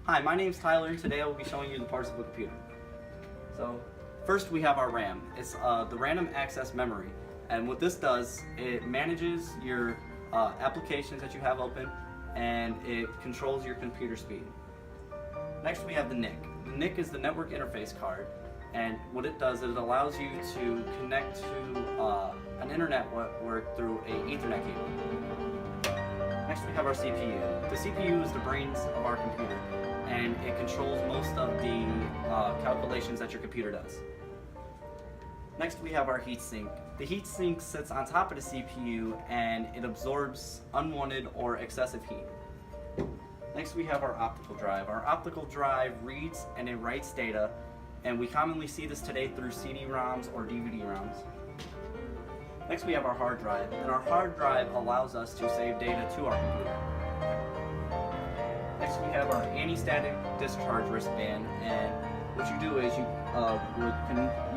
Hi, my name's Tyler, and today I will be showing you the parts of a computer. So, first we have our RAM. It's the random access memory, and what this does, it manages your applications that you have open, and it controls your computer speed. Next we have the NIC. The NIC is the network interface card, and what it does is it allows you to connect to an internet network through a Ethernet cable. Next we have our CPU. The CPU is the brains of our computer, and it controls most of the calculations that your computer does. Next we have our heatsink. The heatsink sits on top of the CPU and it absorbs unwanted or excessive heat. Next we have our optical drive. Our optical drive reads and it writes data, and we commonly see this today through CD-ROMs or DVD-ROMs. Next we have our hard drive, and our hard drive allows us to save data to our computer. Next we have our anti-static discharge wristband, and what you do is you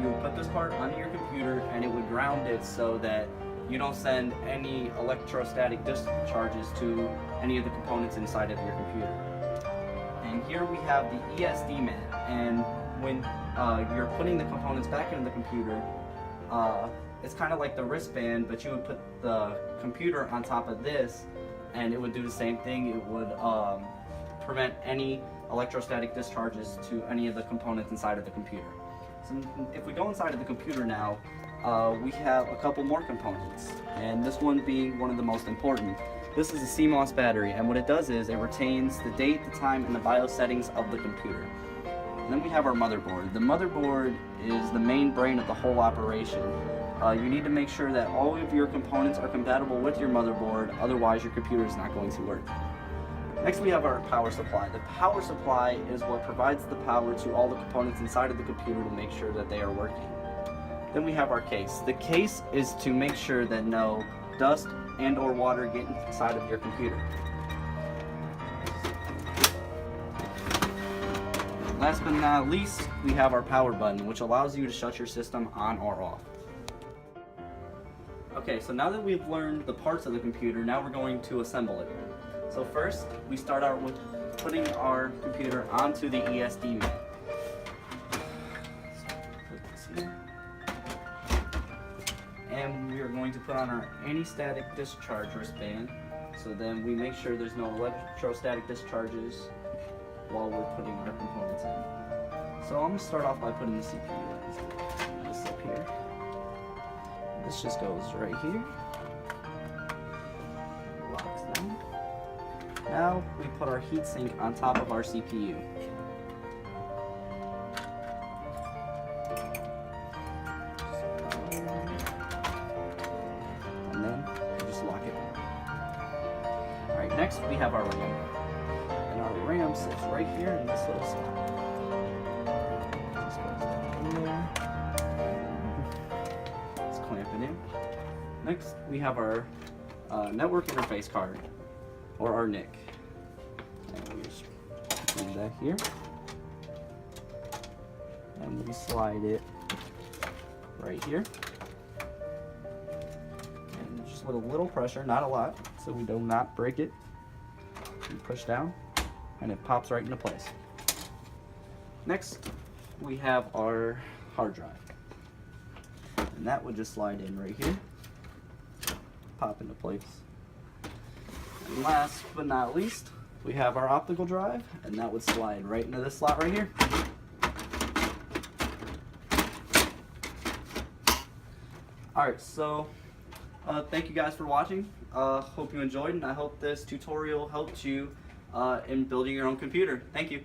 would put this part onto your computer and it would ground it so that you don't send any electrostatic discharges to any of the components inside of your computer. And here we have the ESD mat, and when you're putting the components back into the computer, it's kind of like the wristband, but you would put the computer on top of this and it would do the same thing. It would prevent any electrostatic discharges to any of the components inside of the computer. So if we go inside of the computer now, we have a couple more components, and this one being one of the most important. This is a CMOS battery, and what it does is it retains the date, the time, and the BIOS settings of the computer. And then we have our motherboard. The motherboard is the main brain of the whole operation. You need to make sure that all of your components are compatible with your motherboard, otherwise your computer is not going to work. Next we have our power supply. The power supply is what provides the power to all the components inside of the computer to make sure that they are working. Then we have our case. The case is to make sure that no dust and or water get inside of your computer. Last but not least, we have our power button, which allows you to shut your system on or off. Okay, so now that we've learned the parts of the computer, now we're going to assemble it. So first, we start out with putting our computer onto the ESD mat. Put this here. And we are going to put on our anti-static discharge wristband, so then we make sure there's no electrostatic discharges while we're putting our components in. So I'm going to start off by putting the CPU this up here. This just goes right here. Locks down. Now we put our heatsink on top of our CPU. And then we just lock it. Alright, next we have our RAM. And our RAM sits right here in this little slot. Just goes down in there. Let's clamp it in. Next we have our network interface card, or our NIC. And we just put that here. And we slide it right here. And just with a little pressure, not a lot, so we do not break it. We push down, and it pops right into place. Next, we have our hard drive. And that would just slide in right here, pop into place. And last but not least, we have our optical drive, and that would slide right into this slot right here. Alright, so thank you guys for watching. Hope you enjoyed, and I hope this tutorial helped you in building your own computer. Thank you.